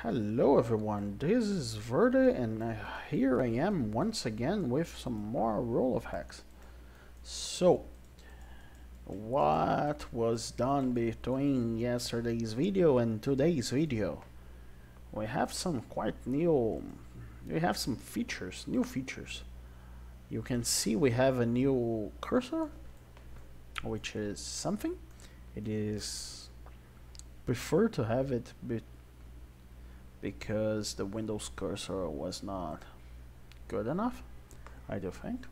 Hello everyone, this is Verde and here I am once again with some more Roll of Hacks. So, what was done between yesterday's video and today's video? We have some new features. You can see we have a new cursor, which is something. It is prefer to have it because the Windows cursor was not good enough, I do think.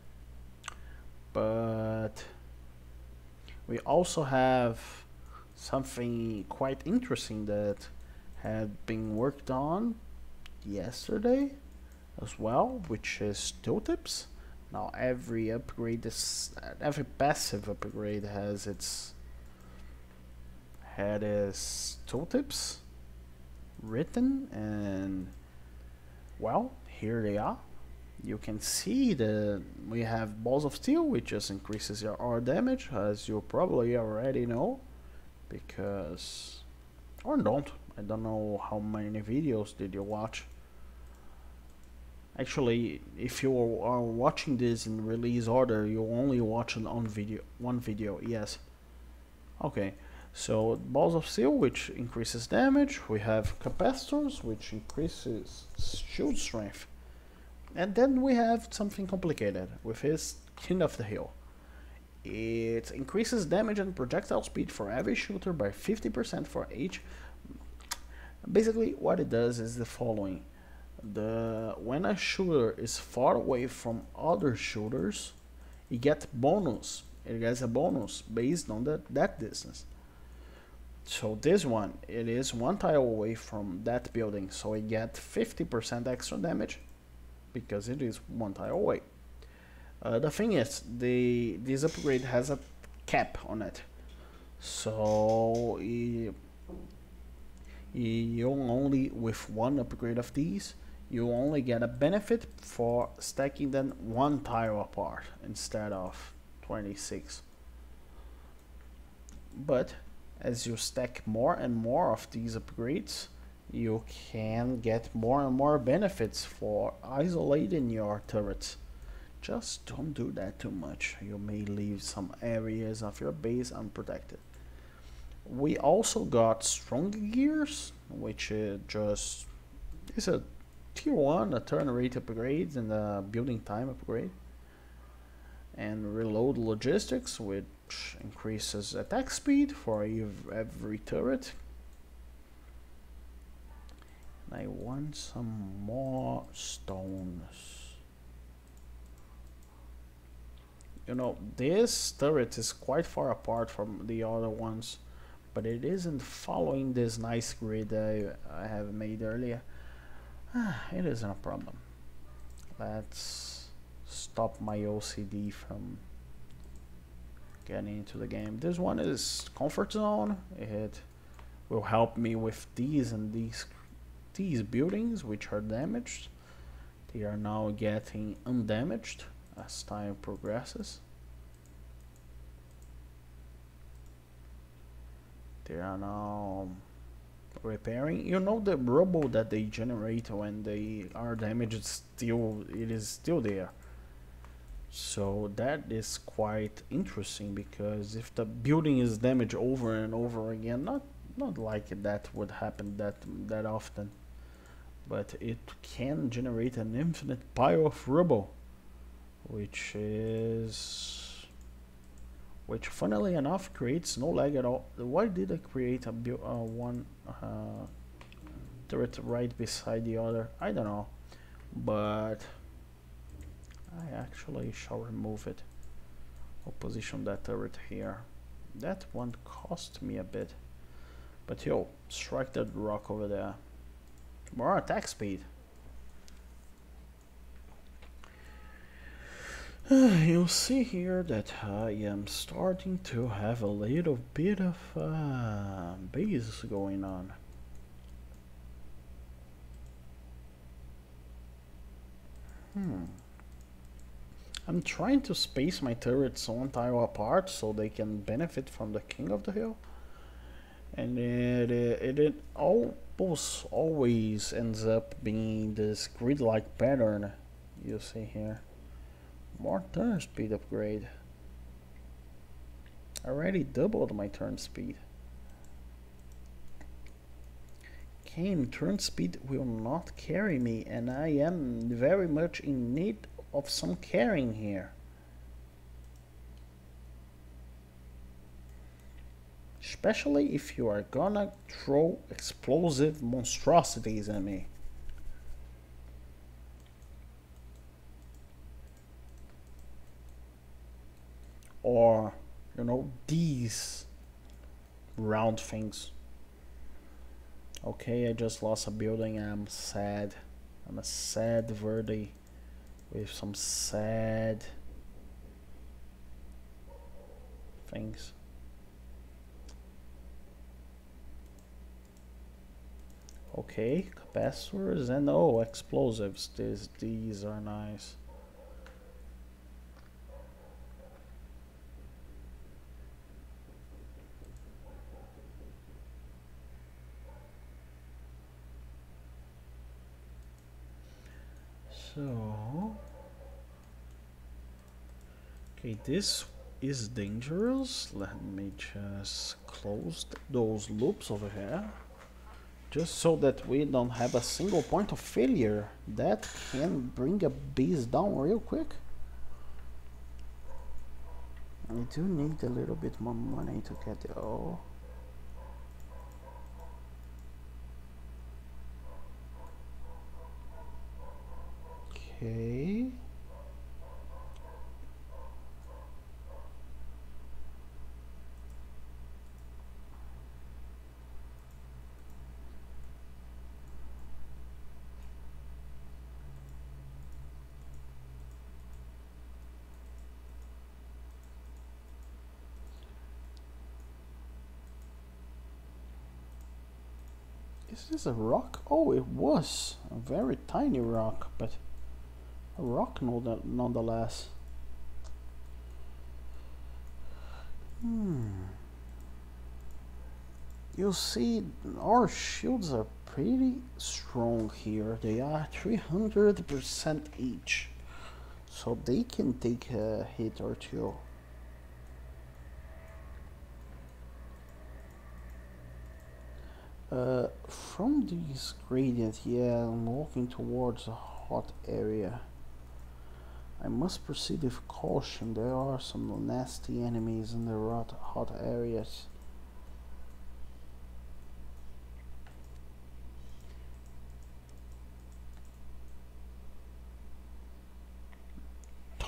But we also have something quite interesting that had been worked on yesterday as well, which is tooltips. Now every passive upgrade has its tooltips written, and well, here they are. You can see that we have Balls of Steel, which just increases your damage, as you probably already know, because or don't. I don't know how many videos did you watch. Actually, if you are watching this in release order, you only watch it on one video. Yes. Okay. So Balls of Steel, which increases damage. We have Capacitors, which increases shield strength. And then we have something complicated with his King of the Hill. It increases damage and projectile speed for every shooter by 50% for each. Basically, what it does is the following. When a shooter is far away from other shooters, it gets bonus. It gets a bonus based on that distance. So this one, it is one tile away from that building, so it gets 50% extra damage because it is one tile away. The thing is, this upgrade has a cap on it, so you only, with one upgrade of these, you only get a benefit for stacking them one tile apart instead of 26. But as you stack more and more of these upgrades, you can get more and more benefits for isolating your turrets. Just don't do that too much. You may leave some areas of your base unprotected. We also got Strong Gears, which just is a tier 1, a turn rate upgrade and a building time upgrade. And Reload Logistics, which increases attack speed for every turret. And I want some more stones. You know, this turret is quite far apart from the other ones, but it isn't following this nice grid I have made earlier. It isn't a problem. Let's stop my OCD from getting into the game. This one is Comfort Zone. It will help me with these buildings which are damaged. They are now getting undamaged as time progresses. They are now repairing. You know, the rubble that they generate when they are damaged, it is still there. So that is quite interesting, because if the building is damaged over and over again, not like that would happen that often, but it can generate an infinite pile of rubble, which funnily enough creates no lag at all. Why did I create a one turret right beside the other? I don't know, but I actually shall remove it. I'll position that turret here. That one cost me a bit, but yo, strike that rock over there. More attack speed. You'll see here that I am starting to have a little bit of base going on. I'm trying to space my turrets one tile apart so they can benefit from the King of the Hill, and it all purples always ends up being this grid-like pattern you see here. More turn speed upgrade. I already doubled my turn speed. Game turn speed will not carry me, and I am very much in need of some carrying here. Especially if you are gonna throw explosive monstrosities at me. Or, you know, these round things. Okay, I just lost a building. I'm sad. I'm a sad Verde with some sad things. Okay, capacitors and oh, explosives. These are nice. So, okay, this is dangerous. Let me just close those loops over here, just so that we don't have a single point of failure that can bring a base down real quick. I do need a little bit more money to get the Okay. Is this a rock? Oh, it was a very tiny rock, but a rock nonetheless. You see, our shields are pretty strong here. They are 300% each, so they can take a hit or two. From this gradient, yeah, I'm walking towards a hot area. I must proceed with caution. There are some nasty enemies in the hot areas.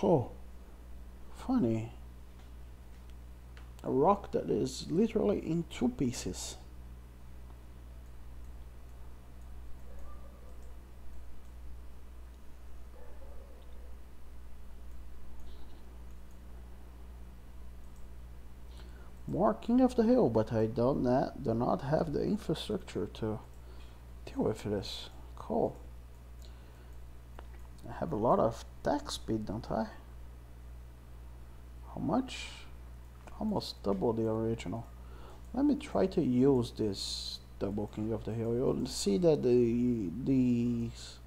Oh, funny. A rock that is literally in two pieces. More King of the Hill, but I do not have the infrastructure to deal with this. Cool. I have a lot of attack speed, don't I? How much? Almost double the original. Let me try to use this double King of the Hill. You'll see that these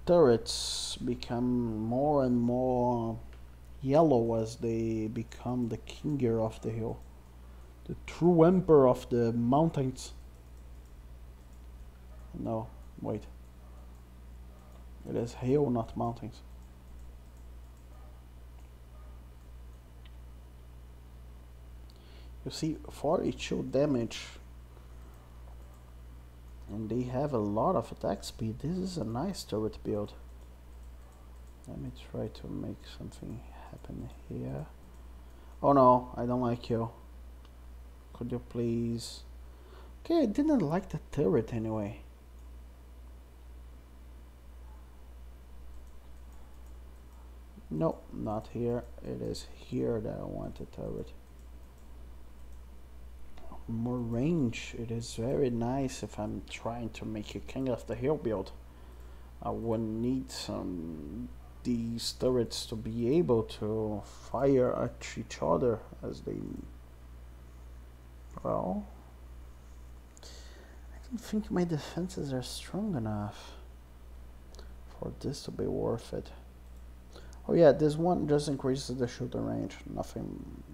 turrets become more and more yellow as they become the Kinger of the Hill, the true emperor of the mountains. No, wait. It is hill, not mountains. You see, 42 damage, and they have a lot of attack speed. This is a nice turret build. Let me try to make something happen here. Oh no, I don't like you. Could you please? Okay, I didn't like the turret anyway. No, not here. It is here that I want the turret. More range. It is very nice if I'm trying to make a King of the Hill build. I would need these turrets to be able to fire at each other as they... Well, I don't think my defenses are strong enough for this to be worth it. Oh yeah, this one just increases the shooting range, nothing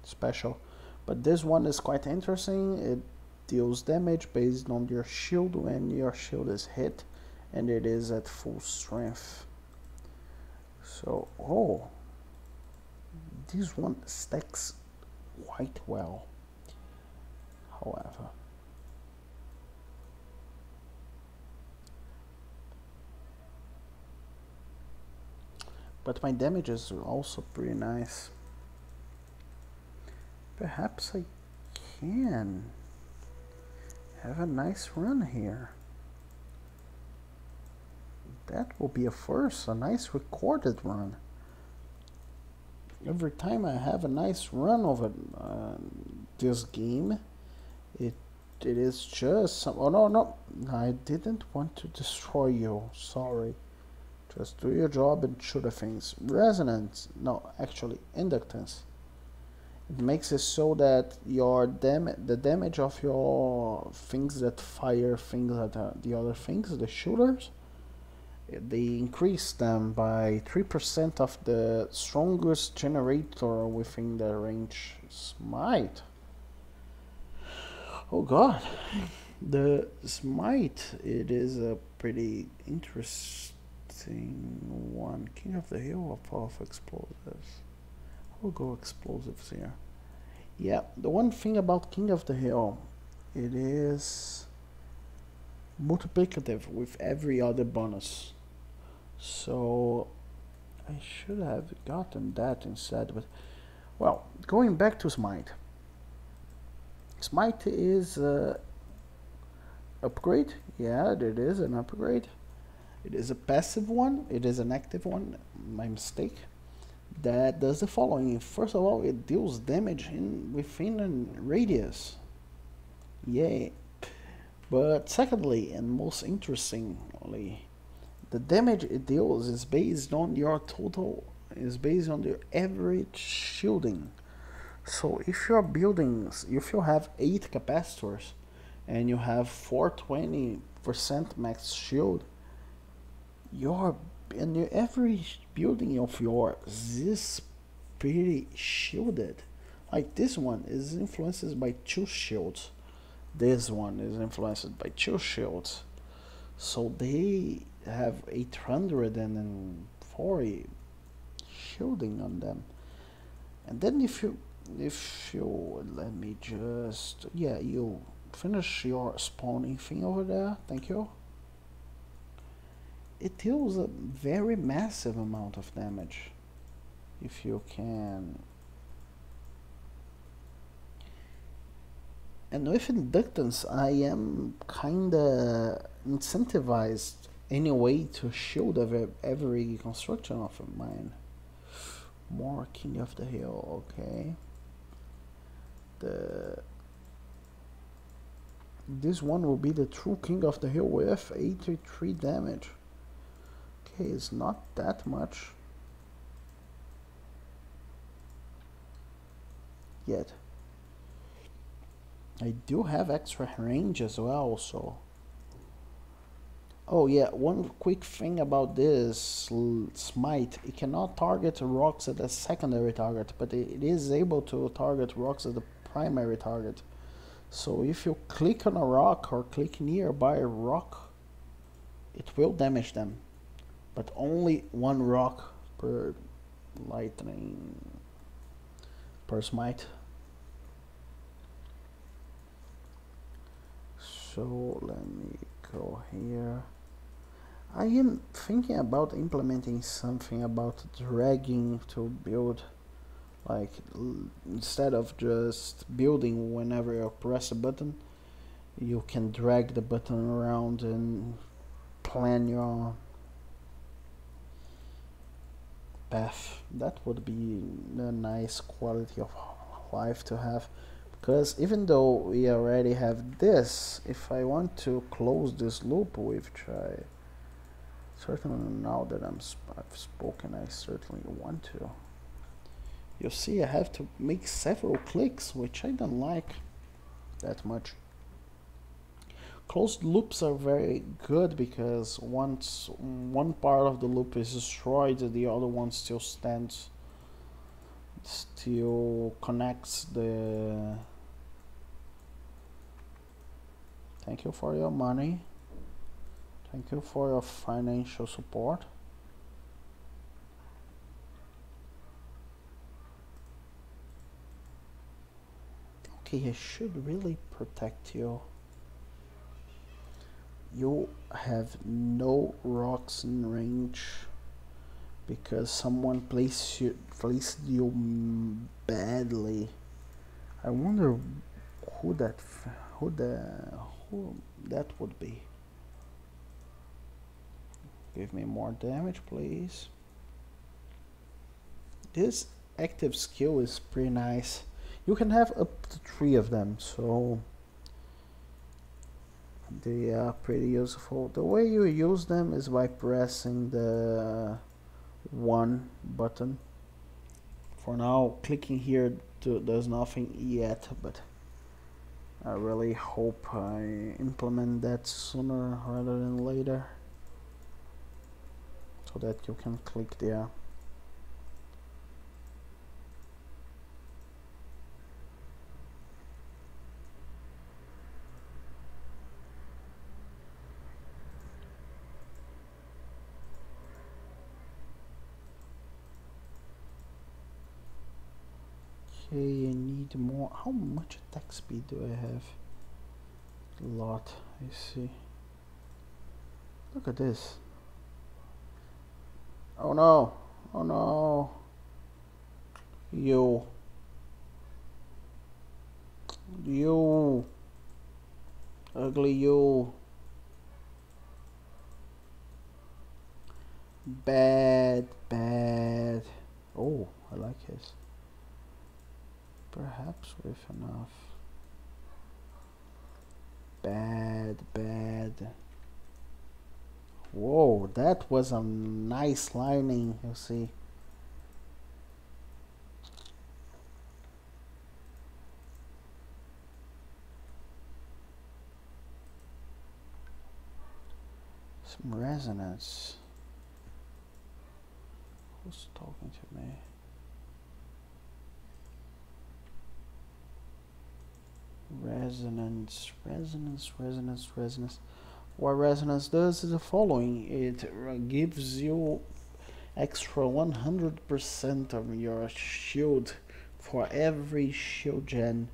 special. But this one is quite interesting. It deals damage based on your shield when your shield is hit, and it is at full strength. So, oh, this one stacks quite well, however. But my damage is also pretty nice. Perhaps I can have a nice run here. That will be a first, a nice recorded run. Every time I have a nice run over this game, it is just some, oh no, I didn't want to destroy you, sorry. Just do your job and shoot the things. Resonance, no, actually inductance. It makes it so that your the damage of your things that fire things at the other things, the shooters, they increase them by 3% of the strongest generator within the range. Smite. Oh god. The smite, it is a pretty interesting one. King of the Hill or powerful explosives? We'll go explosives here. Yeah, the one thing about King of the Hill, it is multiplicative with every other bonus. So I should have gotten that instead, but well, going back to Smite. Smite is upgrade. Yeah, it is an upgrade. It is a passive one. It is an active one. My mistake. That does the following. First of all, it deals damage within a radius. Yay. But secondly, and most interestingly, the damage it deals is based on your total, is based on your average shielding. So if your buildings, if you have 8 capacitors and you have 420% max shield, your average building of yours is pretty shielded. Like this one is influenced by 2 shields. This one is influenced by 2 shields. So they have 840 shielding on them. And then if you let me just, yeah, you finish your spawning thing over there, thank you. It deals a very massive amount of damage if you can. And with inductance, I am kinda incentivized anyway to shield every construction of mine. More King of the Hill, okay. This one will be the true King of the Hill with 83 damage. Okay, it's not that much yet. I do have extra range as well, so. Oh yeah, one quick thing about this smite, it cannot target rocks at a secondary target, but it is able to target rocks as the primary target. So if you click on a rock or click nearby a rock, it will damage them, but only 1 rock per lightning, per smite. So let me go here. I am thinking about implementing something about dragging to build, like instead of just building whenever you press a button, you can drag the button around and plan your path. That would be a nice quality of life to have, because even though we already have this, if I want to close this loop, which I certainly, now that I've spoken, I certainly want to. You see, I have to make several clicks, which I don't like that much. Closed loops are very good because once one part of the loop is destroyed, the other one still stands, still connects the. Thank you for your money. Thank you for your financial support. Okay, I should really protect you. You have no rocks in range because someone placed you badly. I wonder who that would be. Give me more damage, please. This active skill is pretty nice. You can have up to 3 of them, so they are pretty useful. The way you use them is by pressing the 1 button. For now, clicking here does nothing yet, but I really hope I implement that sooner rather than later, so that you can click there. Okay, I need more. How much attack speed do I have? A lot, I see. Look at this. Oh no! Oh no! You! You! Ugly you! Bad, bad. Oh, I like his. Perhaps with enough. Bad, bad. Whoa, that was a nice lining, you see. Some resonance. Who's talking to me? Resonance, resonance, resonance, resonance. What resonance does is the following. It gives you extra 100% of your shield for every shield gen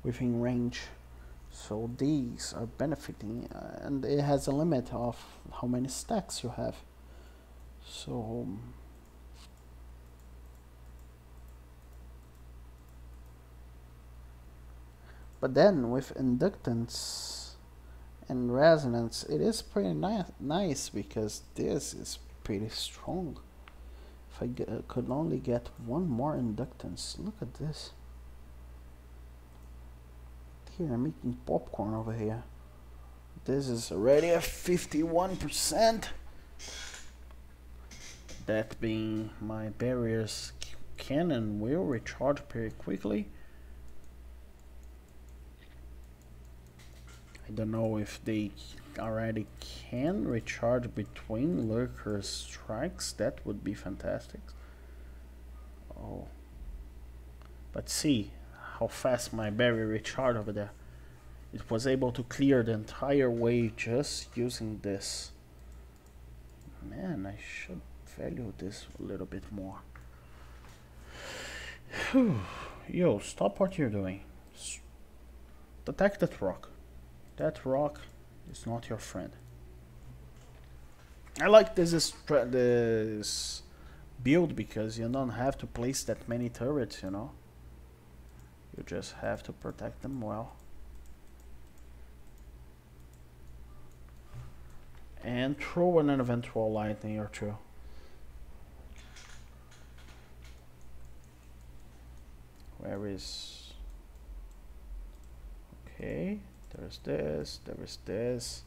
within range. So these are benefiting, and it has a limit of how many stacks you have. So but then with inductance and resonance, it is pretty nice because this is pretty strong. If I could only get one more inductance. Look at this. Here, I'm eating popcorn over here. This is already a 51%. That being my barriers can and will recharge pretty quickly. I don't know if they already can recharge between lurker strikes. That would be fantastic. Oh, but see how fast my barrier recharged over there. It was able to clear the entire way just using this. Man, I should value this a little bit more. Yo, stop what you're doing. Attack that rock. That rock is not your friend. I like this build because you don't have to place that many turrets, you know. You just have to protect them well. And throw an eventual lightning or two. Where is... Okay, there's this, there is this.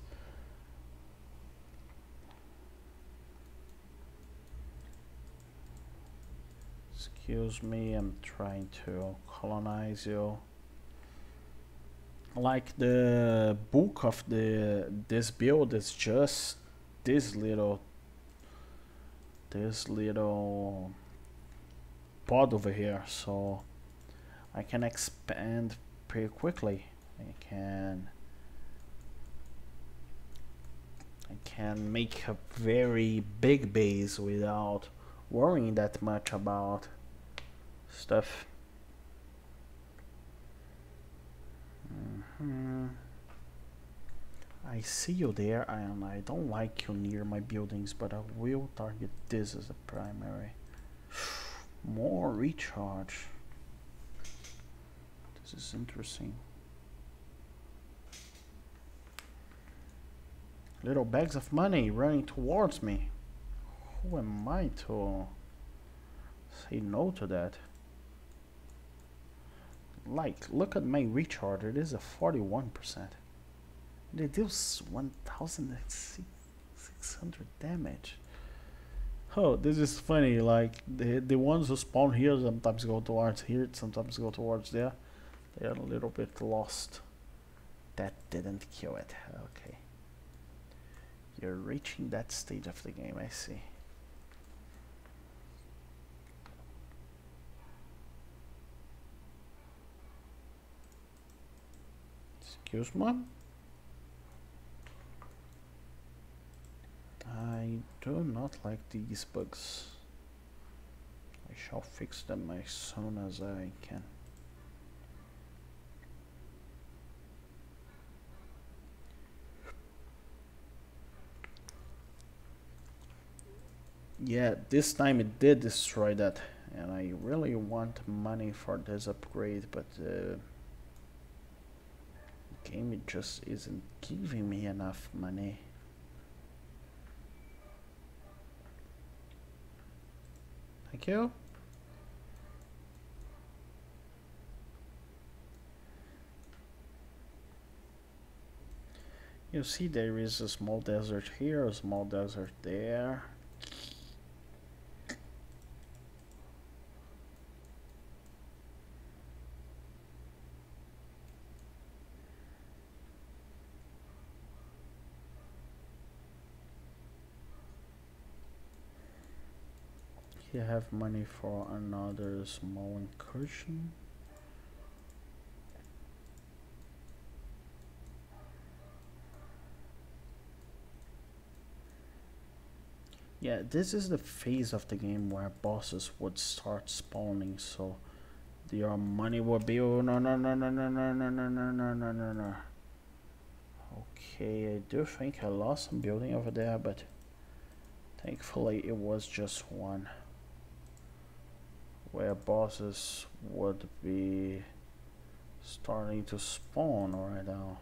Excuse me, I'm trying to colonize you. like the bulk of this build is just this little pod over here, so I can expand pretty quickly. I can make a very big base without worrying that much about stuff. I see you there, and I don't like you near my buildings, but I will target this as a primary. More recharge. This is interesting. Little bags of money running towards me. Who am I to say no to that? Like, look at my recharge. It is a 41%. It deals 1,600 damage. Oh, this is funny. Like the ones who spawn here sometimes go towards here, sometimes go towards there. They are a little bit lost. That didn't kill it. Okay. You're reaching that stage of the game, I see. Excuse me? I do not like these bugs. I shall fix them as soon as I can. Yeah, this time it did destroy that, and I really want money for this upgrade, but the game it just isn't giving me enough money. Thank you. You see there is a small desert here, a small desert there. You have money for another small incursion. Yeah, this is the phase of the game where bosses would start spawning, so your money would be oh no no no no no no no no no no no no no. Okay, I do think I lost some building over there, but thankfully it was just one. Where bosses would be starting to spawn right now.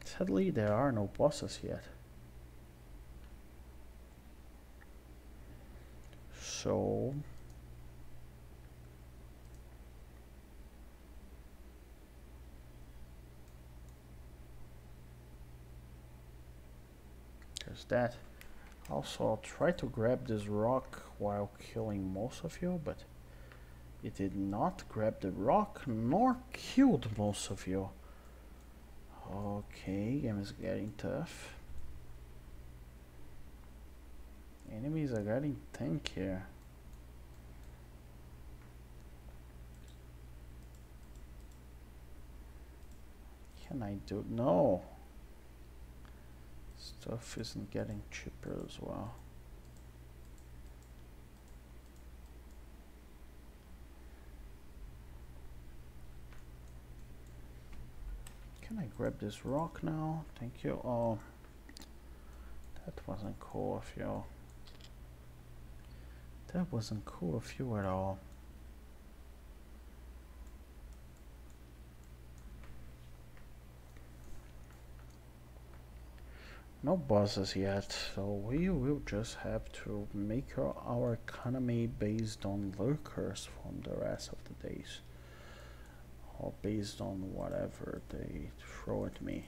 Sadly, there are no bosses yet. So there's that. Also, I'll try to grab this rock while killing most of you, but it did not grab the rock nor killed most of you. Okay, game is getting tough. Enemies are getting tankier. Can I do? No. Stuff isn't getting cheaper as well. Can I grab this rock now? Thank you. Oh, that wasn't cool of you. That wasn't cool of you at all. No bosses yet, so we will just have to make our economy based on lurkers from the rest of the days. Or based on whatever they throw at me.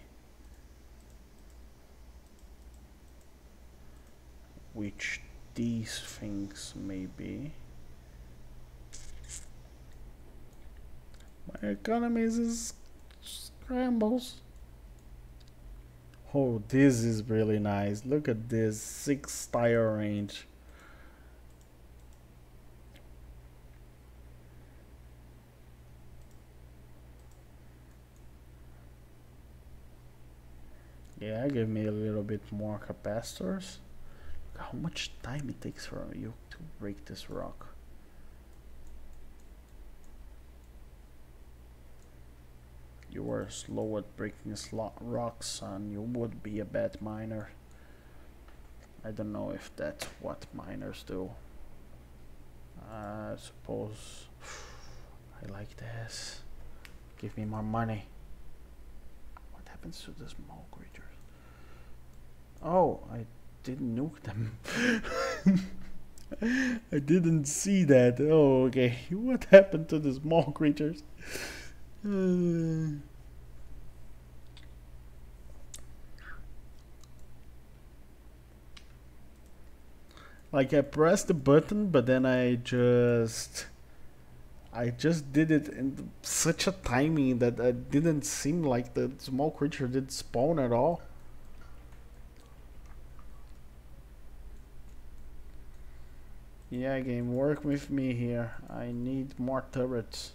Which these things may be. My Economies is scrambles. Oh, this is really nice. Look at this 6 tire range. Yeah, give me a little bit more capacitors. Look how much time it takes for you to break this rock. You were slow at breaking rocks, and you would be a bad miner. I don't know if that's what miners do. I suppose I like this. Give me more money. What happens to the small creatures? Oh, I didn't nuke them. I didn't see that. Oh, okay. What happened to the small creatures? Like I pressed the button, but then I just did it in such a timing that it didn't seem like the small creature did spawn at all. Yeah, game, work with me here. I need more turrets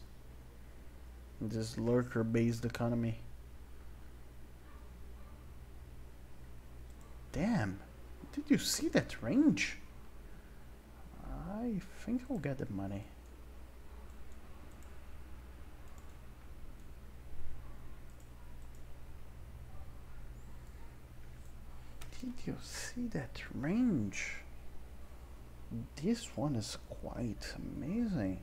in this lurker-based economy. Damn, did you see that range? I think I'll get the money. Did you see that range? This one is quite amazing.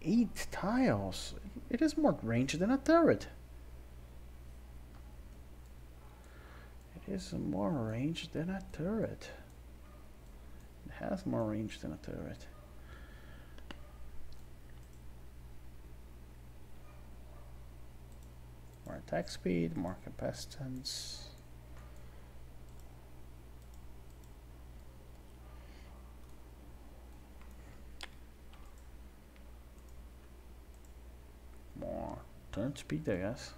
8 tiles. It is more range than a turret. It is more range than a turret. It has more range than a turret. More attack speed, more capacitance. More turn speed, I guess.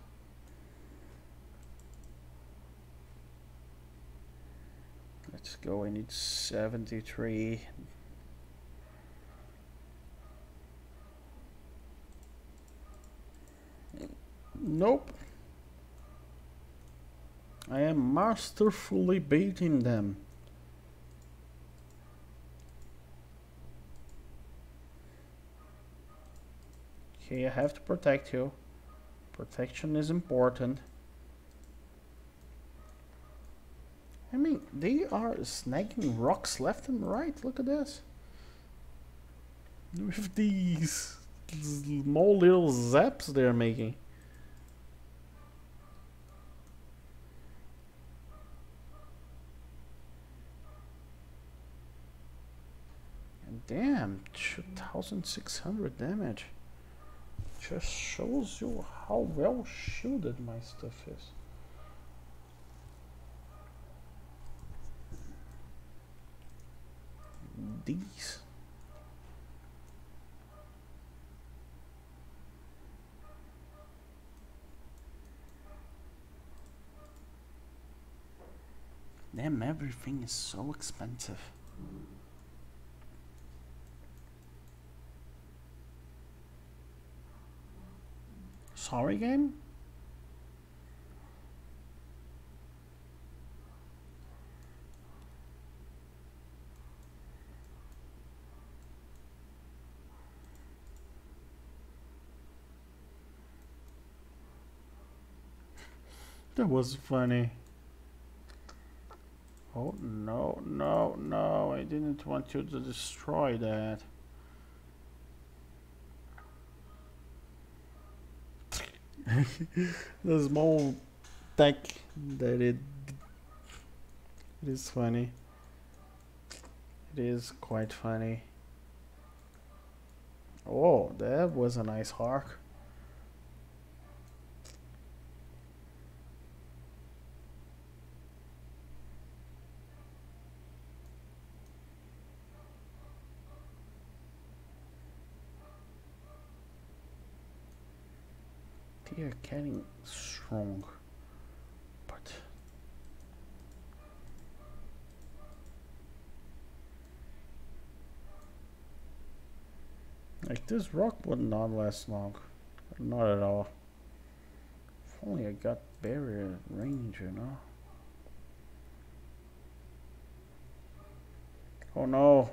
Let's go. I need 73. Nope. I am masterfully baiting them. Okay, I have to protect you. Protection is important. I mean, they are snagging rocks left and right. Look at this. With these small little zaps they're making. And damn, 2600 damage. Just shows you how well shielded my stuff is. These. Damn, everything is so expensive. Sorry, game? That was funny. Oh, no, no, no. I didn't want you to destroy that. The small tech that it is funny. It is quite funny. Oh, that was a nice hark. They are getting strong, but like this rock would not last long, not at all. If only I got barrier range, you know. Oh no.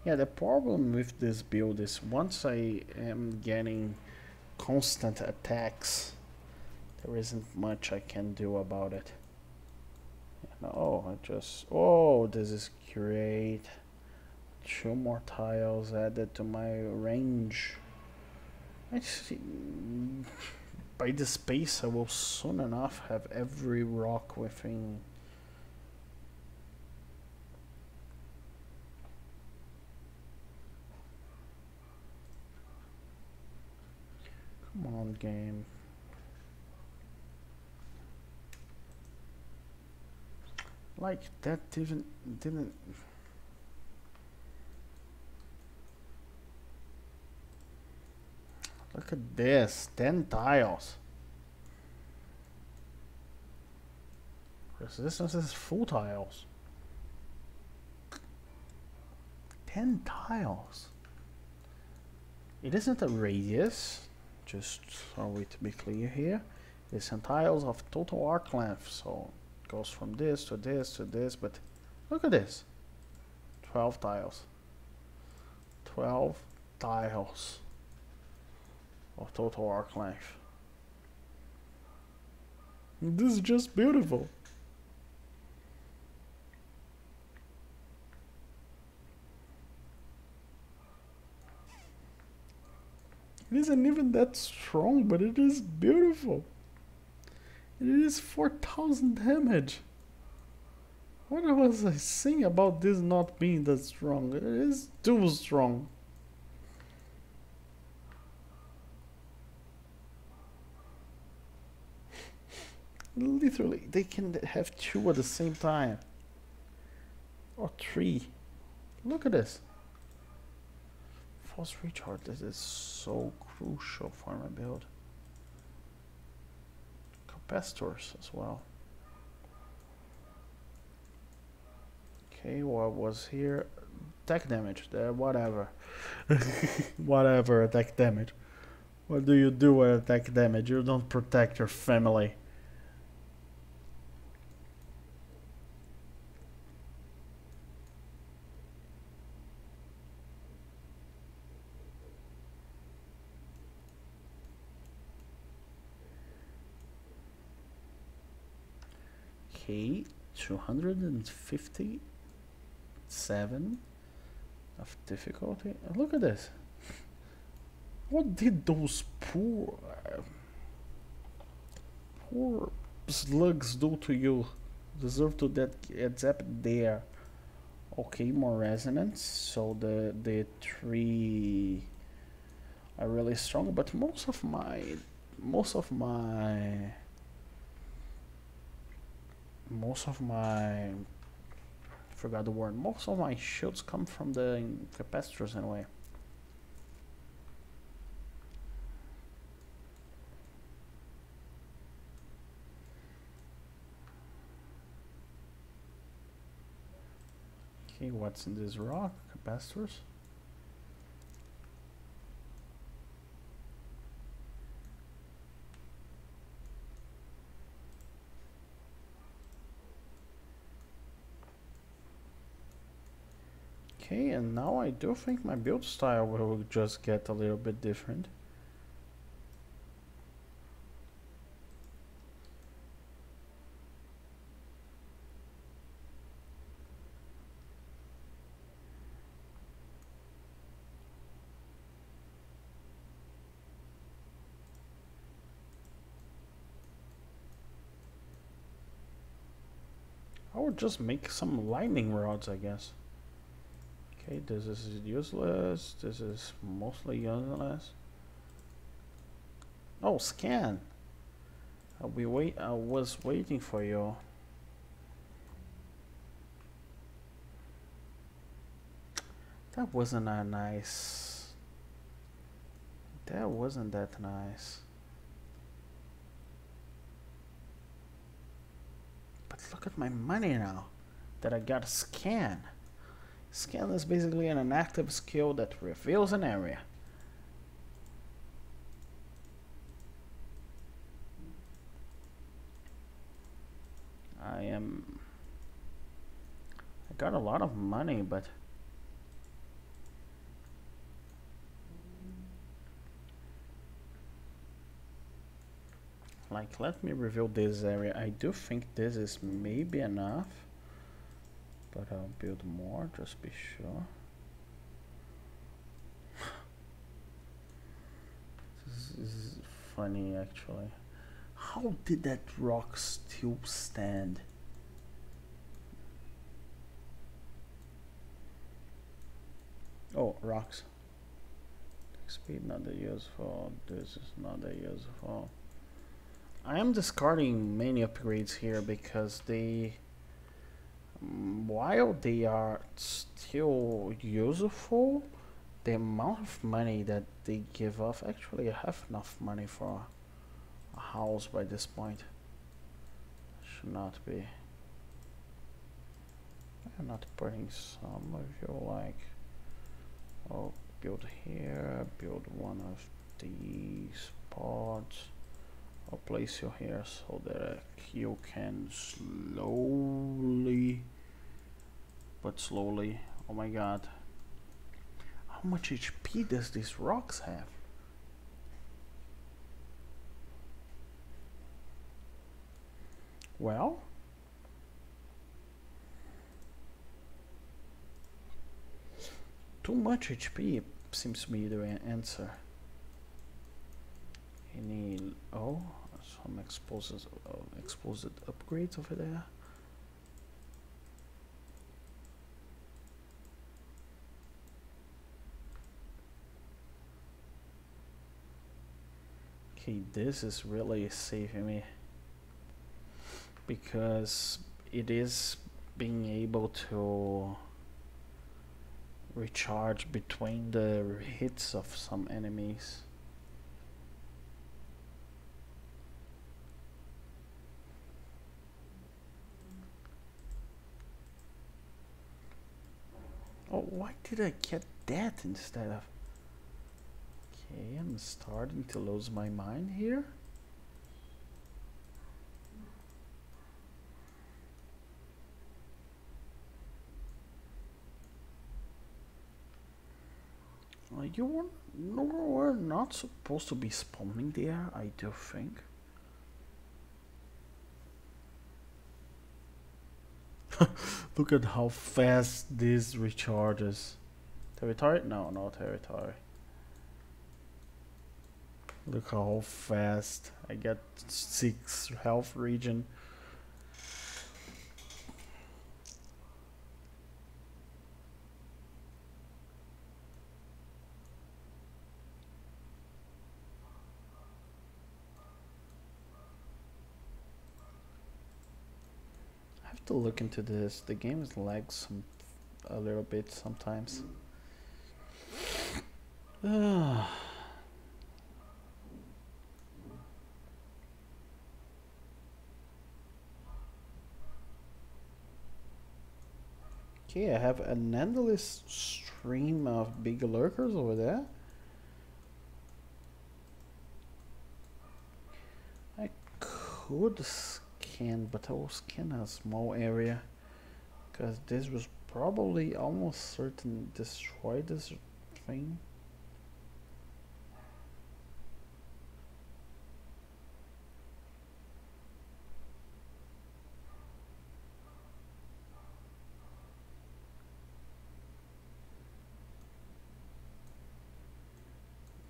Yeah, the problem with this build is once I am getting constant attacks, there isn't much I can do about it. Oh, oh, this is great. 2 more tiles added to my range. I see. By this pace, I will soon enough have every rock within. Come on, game. Like that didn't. Look at this, 10 tiles. Resistance is full tiles. 10 tiles. It isn't a radius, just so we to be clear here. It's in tiles of total arc length, so it goes from this to this to this, but look at this. 12 tiles. 12 tiles of total arc length. This is just beautiful. It isn't even that strong, but it is beautiful. It is 4,000 damage. What was I saying about this not being that strong? It is too strong. Literally, they can have 2 at the same time. Or 3. Look at this. False recharge, this is so crucial for my build. Capacitors as well. Okay, what was here? Attack damage, whatever. Whatever, attack damage. What do you do with attack damage? You don't protect your family. Okay, 257 of difficulty. Look at this. What did those poor slugs do to you? Deserve to get zapped there. Okay, more resonance. So the 3 are really strong, but most of my I forgot the word. Most of my shields come from the capacitors anyway. Okay, what's in this rock? Capacitors. Okay, and now I do think my build style will just get a little bit different. I would just make some lightning rods, I guess. Okay, this is useless. This is mostly useless. Oh, scan. I was waiting for you. That wasn't that nice. That wasn't that nice. But look at my money now that I got a scan. Scan is basically an active skill that reveals an area. I got a lot of money, but like, let me reveal this area. I do think this is maybe enough, but I'll build more, just be sure. This is funny, actually. How did that rock still stand? Oh, rocks. Speed not that useful. This is not that useful. I am discarding many upgrades here because they, while they are still useful, the amount of money that they give off, actually I have enough money for a house by this point. Should not be. I'm not putting some if you like. Oh, build here, build one of these pods. I'll place you here so that you can slowly, but slowly. Oh my god. How much HP does these rocks have? Well, too much HP seems to be the answer. Any some explosive upgrades over there. Okay, this is really saving me because it is being able to recharge between the hits of some enemies. Oh, why did I get that instead of... Okay, I'm starting to lose my mind here. You were not supposed to be spawning there, I do think. Look at how fast this recharges. Territory? No, no territory. Look how fast. I get 6 health regen. I have to look into this. The game lags a little bit sometimes. Okay, I have an endless stream of big lurkers over there. I could scan, but I will scan a small area because this was probably almost certain destroy this thing.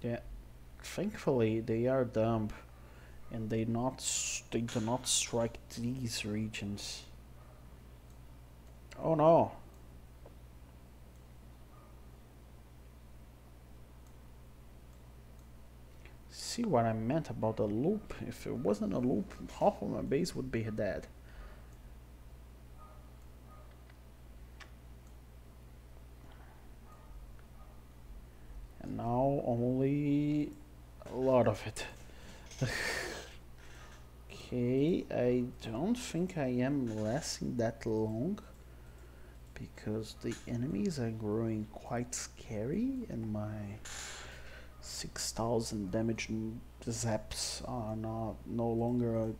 Yeah, thankfully they are dumb, and they do not strike these regions. Oh no. See what I meant about the loop? If it wasn't a loop, half of my base would be dead. And now only a lot of it. Okay, I don't think I am lasting that long because the enemies are growing quite scary and my 6,000 damage zaps are no longer a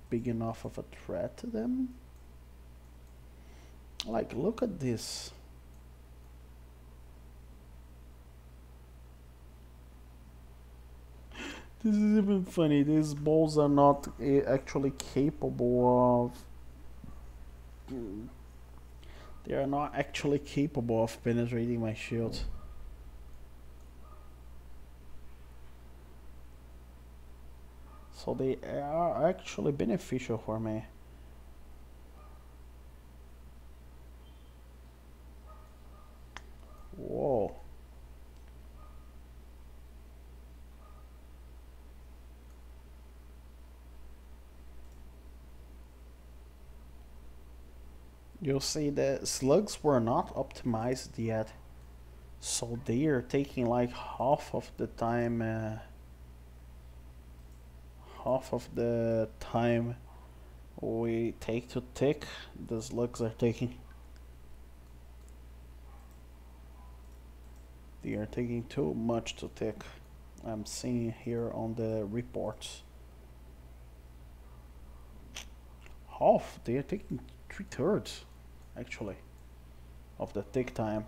big enough of a threat to them. Like, look at this. This is even funny. These balls are not actually capable of. They are not actually capable of penetrating my shield. So they are actually beneficial for me. Whoa. You'll see the slugs were not optimized yet. So they are taking like half of the time we take to tick, the slugs are taking. They are taking too much to tick. I'm seeing here on the reports. Half, they are taking 3/3 actually of the tick time.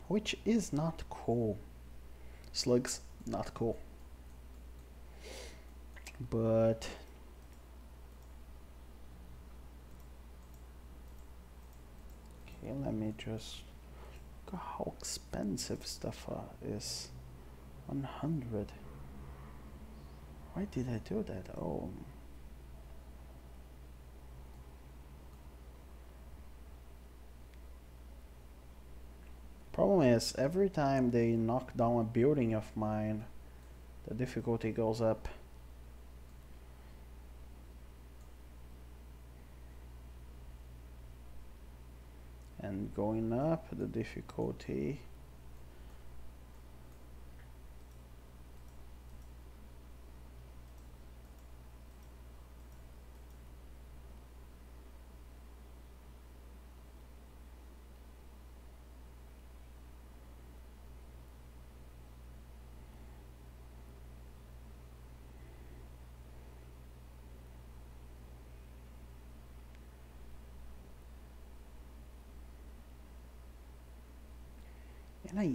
Which is not cool. Slugs, not cool. But okay, let me just look at how expensive stuff is. 100. Why did I do that? Oh. Problem is, every time they knock down a building of mine, the difficulty goes up. And going up, the difficulty. And I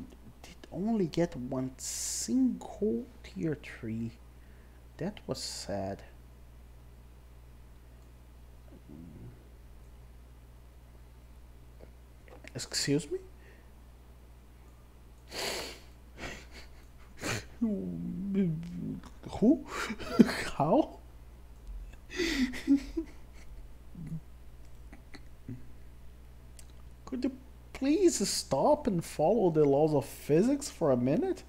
did only get one single tier 3. That was sad. Excuse me? Who? How? Could you please stop and follow the laws of physics for a minute?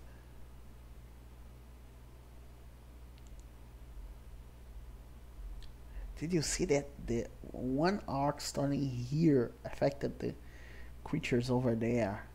Did you see that the one arc starting here affected the creatures over there?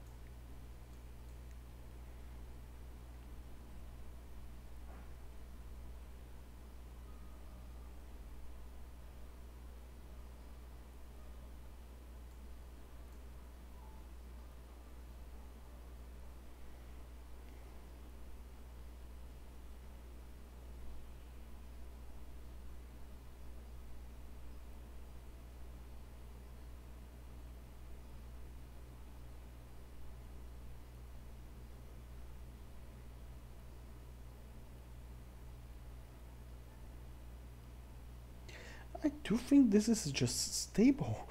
I do think this is just stable.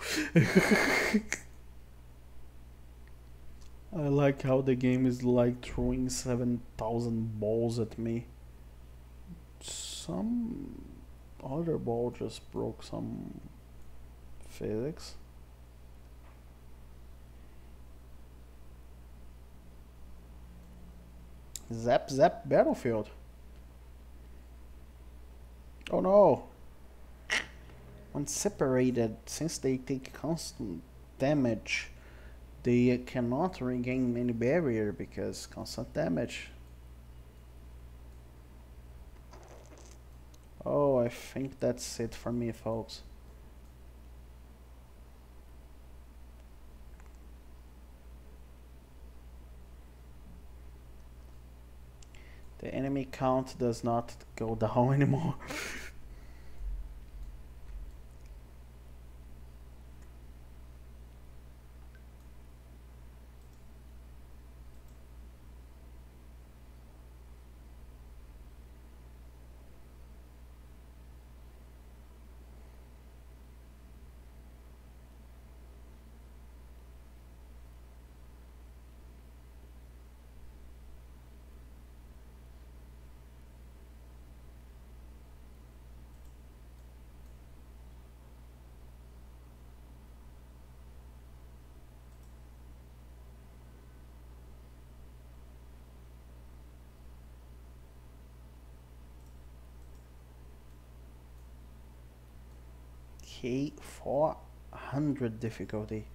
I like how the game is like throwing 7,000 balls at me. So some other ball just broke some physics. Zap zap battlefield. Oh no! When separated, since they take constant damage, they cannot regain any barrier because constant damage. Oh, I think that's it for me, folks. The enemy count does not go down anymore. Okay, 400 difficulty.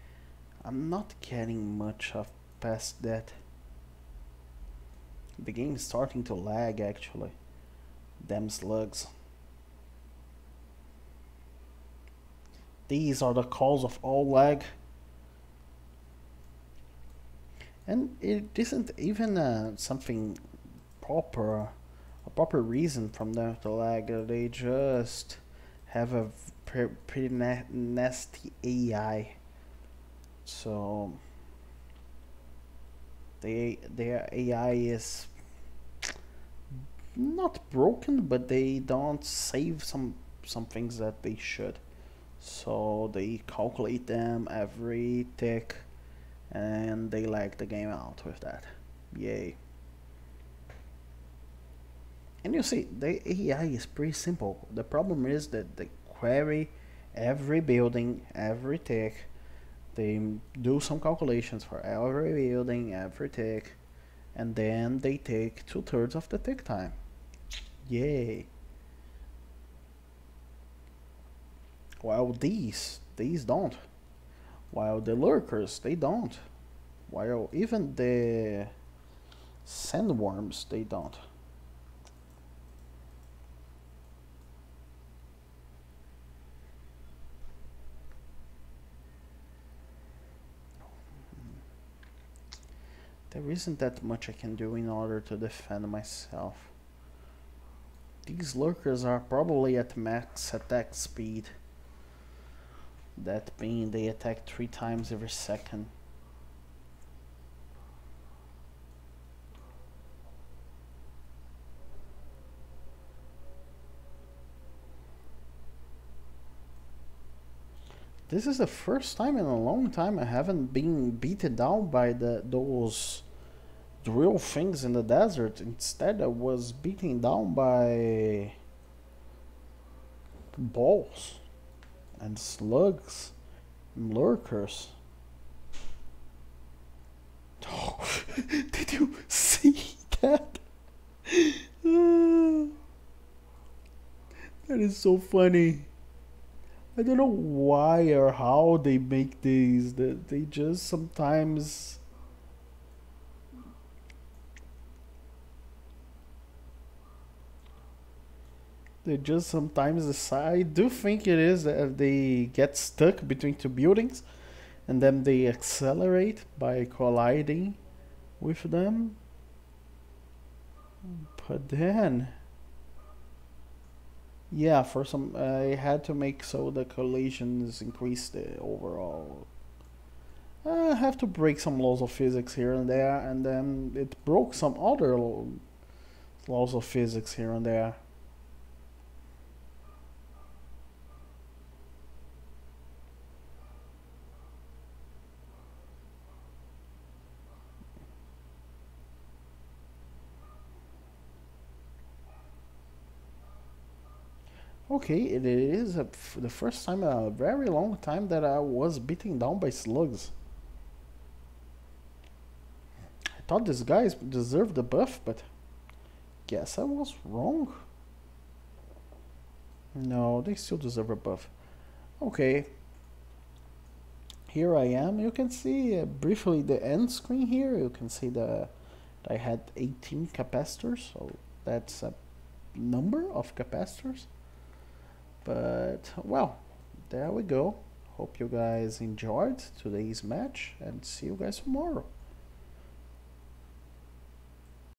I'm not getting much of past that. The game is starting to lag actually. Damn slugs. These are the cause of all lag. And it isn't even something proper, a proper reason from them to lag. They just have a pretty nasty AI. So their AI is not broken, but they don't save some things that they should. So they calculate them every tick, and they lag the game out with that. Yay. And you see, the AI is pretty simple. The problem is that they query every building, every tick. They do some calculations for every building, every tick, and then they take 2/3 of the tick time. Yay. While these don't. While the lurkers, they don't. While even the sandworms, they don't. There isn't that much I can do in order to defend myself. These lurkers are probably at max attack speed. That being they attack 3 times every second. This is the first time in a long time I haven't been beaten down by those drill things in the desert. Instead I was beaten down by balls and slugs and lurkers. Oh, did you see that? That is so funny. I don't know why or how they make these. They just sometimes. They just sometimes decide. I do think it is that they get stuck between two buildings and then they accelerate by colliding with them. But then. Yeah, for some, I had to make so the collisions increase the overall. I have to break some laws of physics here and there, and then it broke some other laws of physics here and there. Okay, it is the first time in a very long time that I was beaten down by slugs. I thought these guys deserved the buff, but guess I was wrong. No, they still deserve a buff. Okay, here I am. You can see briefly the end screen here. You can see that I had 18 capacitors, so that's a number of capacitors. But well, there we go. Hope you guys enjoyed today's match and see you guys tomorrow.